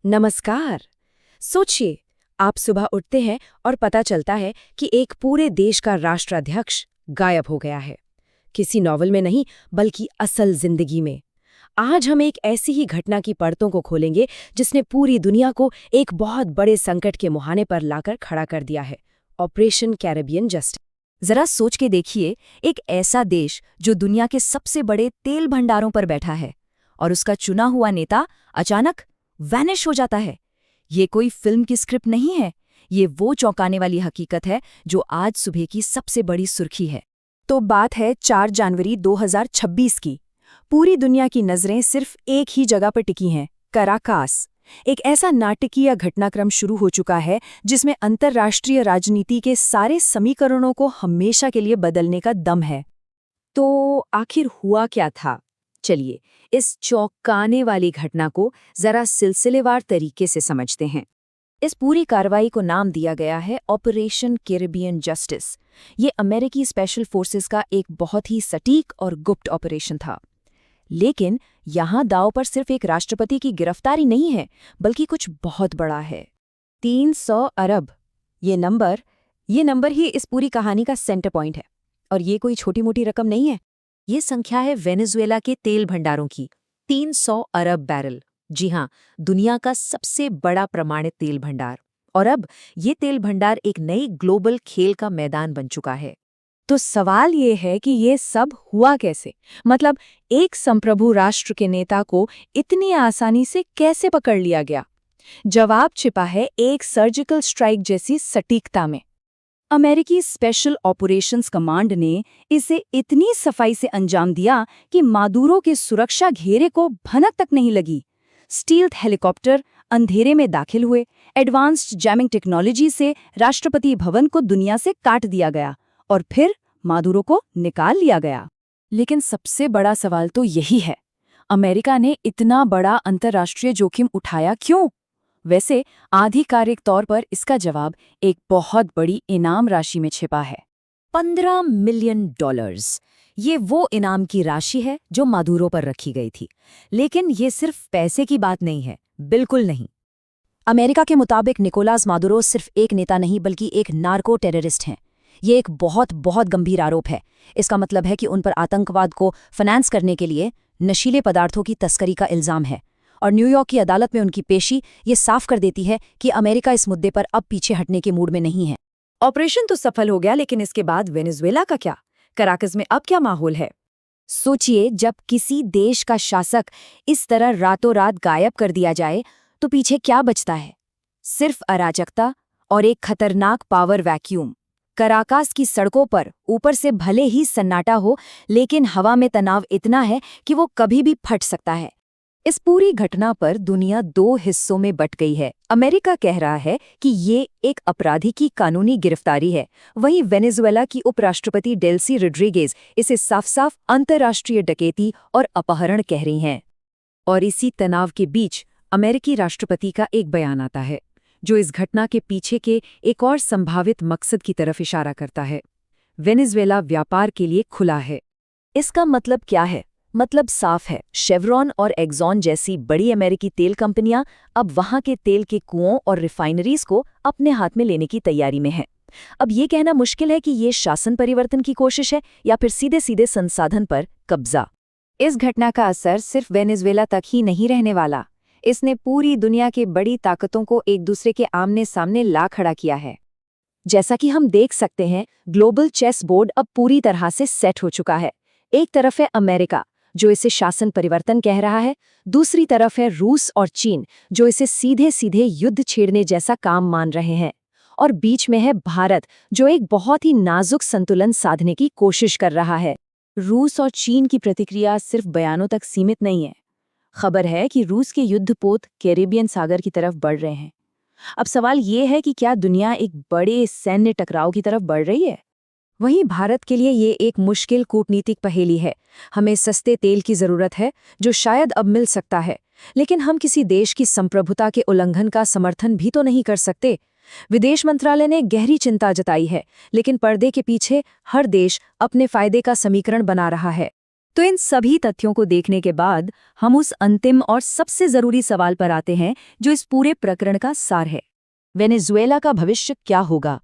नमस्कार। सोचिए, आप सुबह उठते हैं और पता चलता है कि एक पूरे देश का राष्ट्राध्यक्ष गायब हो गया है। किसी नॉवल में नहीं, बल्कि असल जिंदगी में। आज हम एक ऐसी ही घटना की परतों को खोलेंगे जिसने पूरी दुनिया को एक बहुत बड़े संकट के मुहाने पर लाकर खड़ा कर दिया है। Operation Caribbean justice. जरा सोच के देखिए, एक ऐसा देश जो दुनिया के सबसे बड़े तेल भंडारों पर बैठा है और उसका चुना हुआ नेता अचानक वैनिश हो जाता है। ये कोई फिल्म की स्क्रिप्ट नहीं है, ये वो चौंकाने वाली हकीकत है जो आज सुबह की सबसे बड़ी सुर्खी है। तो बात है 4 जनवरी 2026 की। पूरी दुनिया की नज़रें सिर्फ एक ही जगह पर टिकी हैं, कराकास। एक ऐसा नाटकीय घटनाक्रम शुरू हो चुका है जिसमें अंतर्राष्ट्रीय राजनीति के सारे समीकरणों को हमेशा के लिए बदलने का दम है। तो आखिर हुआ क्या था? चलिए, इस चौंकाने वाली घटना को जरा सिलसिलेवार तरीके से समझते हैं। इस पूरी कार्रवाई को नाम दिया गया है ऑपरेशन कैरेबियन जस्टिस। ये अमेरिकी स्पेशल फोर्सेस का एक बहुत ही सटीक और गुप्त ऑपरेशन था। लेकिन यहाँ दांव पर सिर्फ एक राष्ट्रपति की गिरफ्तारी नहीं है, बल्कि कुछ बहुत बड़ा है। 300 अरब। ये नंबर ही इस पूरी कहानी का सेंटर पॉइंट है। और ये कोई छोटी मोटी रकम नहीं है। ये संख्या है वेनेजुएला के तेल भंडारों की। 300 अरब बैरल। जी हाँ, दुनिया का सबसे बड़ा प्रमाणित तेल भंडार। और अब ये तेल भंडार एक नई ग्लोबल खेल का मैदान बन चुका है। तो सवाल ये है कि ये सब हुआ कैसे? मतलब एक संप्रभु राष्ट्र के नेता को इतनी आसानी से कैसे पकड़ लिया गया? जवाब छिपा है एक सर्जिकल स्ट्राइक जैसी सटीकता में। अमेरिकी स्पेशल ऑपरेशंस कमांड ने इसे इतनी सफाई से अंजाम दिया कि मादुरो के सुरक्षा घेरे को भनक तक नहीं लगी। स्टील्थ हेलीकॉप्टर अंधेरे में दाखिल हुए, एडवांस्ड जैमिंग टेक्नोलॉजी से राष्ट्रपति भवन को दुनिया से काट दिया गया और फिर मादुरो को निकाल लिया गया। लेकिन सबसे बड़ा सवाल तो यही है, अमेरिका ने इतना बड़ा अंतर्राष्ट्रीय जोखिम उठाया क्यों? वैसे आधिकारिक तौर पर इसका जवाब एक बहुत बड़ी इनाम राशि में छिपा है। $15 मिलियन। ये वो इनाम की राशि है जो मादुरो पर रखी गई थी। लेकिन ये सिर्फ पैसे की बात नहीं है, बिल्कुल नहीं। अमेरिका के मुताबिक निकोलास मादुरो सिर्फ एक नेता नहीं, बल्कि एक नार्को टेररिस्ट हैं। ये एक बहुत बहुत गंभीर आरोप है। इसका मतलब है कि उन पर आतंकवाद को फाइनेंस करने के लिए नशीले पदार्थों की तस्करी का इल्जाम है। और न्यूयॉर्क की अदालत में उनकी पेशी ये साफ कर देती है कि अमेरिका इस मुद्दे पर अब पीछे हटने के मूड में नहीं है। ऑपरेशन तो सफल हो गया, लेकिन इसके बाद वेनेजुएला का क्या? कराकस में अब क्या माहौल है? सोचिए, जब किसी देश का शासक इस तरह रातों रात गायब कर दिया जाए तो पीछे क्या बचता है? सिर्फ अराजकता और एक खतरनाक पावर वैक्यूम। कराकास की सड़कों पर ऊपर से भले ही सन्नाटा हो, लेकिन हवा में तनाव इतना है कि वो कभी भी फट सकता है। इस पूरी घटना पर दुनिया 2 हिस्सों में बट गई है। अमेरिका कह रहा है कि ये एक अपराधी की कानूनी गिरफ्तारी है, वहीं वेनेजुएला की उपराष्ट्रपति डेल्सी रोड्रिगेज इसे साफ साफ अंतर्राष्ट्रीय डकैती और अपहरण कह रही हैं। और इसी तनाव के बीच अमेरिकी राष्ट्रपति का एक बयान आता है जो इस घटना के पीछे के एक और संभावित मकसद की तरफ इशारा करता है। वेनेजुएला व्यापार के लिए खुला है। इसका मतलब क्या है? मतलब साफ है, शेवरॉन और एक्सॉन जैसी बड़ी अमेरिकी तेल कंपनियां अब वहां के तेल के कुओं और रिफाइनरीज को अपने हाथ में लेने की तैयारी में हैं। अब ये कहना मुश्किल है कि ये शासन परिवर्तन की कोशिश है या फिर सीधे सीधे संसाधन पर कब्जा। इस घटना का असर सिर्फ वेनेजुएला तक ही नहीं रहने वाला। इसने पूरी दुनिया के बड़ी ताकतों को एक दूसरे के आमने सामने ला खड़ा किया है। जैसा कि हम देख सकते हैं, ग्लोबल चेस बोर्ड अब पूरी तरह से सेट हो चुका है। एक तरफ है अमेरिका, जो इसे शासन परिवर्तन कह रहा है। दूसरी तरफ है रूस और चीन, जो इसे सीधे सीधे युद्ध छेड़ने जैसा काम मान रहे हैं। और बीच में है भारत, जो एक बहुत ही नाजुक संतुलन साधने की कोशिश कर रहा है। रूस और चीन की प्रतिक्रिया सिर्फ बयानों तक सीमित नहीं है। खबर है कि रूस के युद्धपोत कैरेबियन सागर की तरफ बढ़ रहे हैं। अब सवाल ये है कि क्या दुनिया एक बड़े सैन्य टकराव की तरफ बढ़ रही है? वहीं भारत के लिए ये एक मुश्किल कूटनीतिक पहेली है। हमें सस्ते तेल की जरूरत है, जो शायद अब मिल सकता है, लेकिन हम किसी देश की संप्रभुता के उल्लंघन का समर्थन भी तो नहीं कर सकते। विदेश मंत्रालय ने गहरी चिंता जताई है, लेकिन पर्दे के पीछे हर देश अपने फायदे का समीकरण बना रहा है। तो इन सभी तथ्यों को देखने के बाद हम उस अंतिम और सबसे जरूरी सवाल पर आते हैं जो इस पूरे प्रकरण का सार है। वेनेजुएला का भविष्य क्या होगा?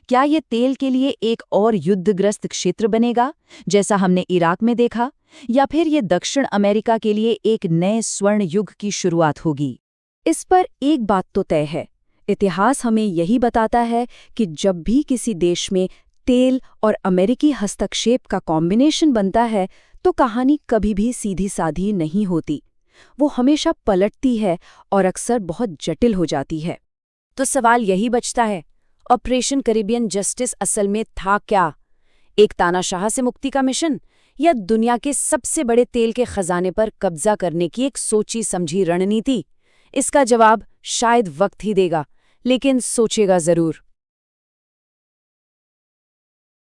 क्या ये तेल के लिए एक और युद्धग्रस्त क्षेत्र बनेगा, जैसा हमने इराक में देखा, या फिर ये दक्षिण अमेरिका के लिए एक नए स्वर्ण युग की शुरुआत होगी? इस पर एक बात तो तय है, इतिहास हमें यही बताता है कि जब भी किसी देश में तेल और अमेरिकी हस्तक्षेप का कॉम्बिनेशन बनता है तो कहानी कभी भी सीधी साधी नहीं होती। वो हमेशा पलटती है और अक्सर बहुत जटिल हो जाती है। तो सवाल यही बचता है, ऑपरेशन कैरिबियन जस्टिस असल में था क्या? एक तानाशाह से मुक्ति का मिशन, या दुनिया के सबसे बड़े तेल के खजाने पर कब्जा करने की एक सोची समझी रणनीति? इसका जवाब शायद वक्त ही देगा, लेकिन सोचेगा जरूर।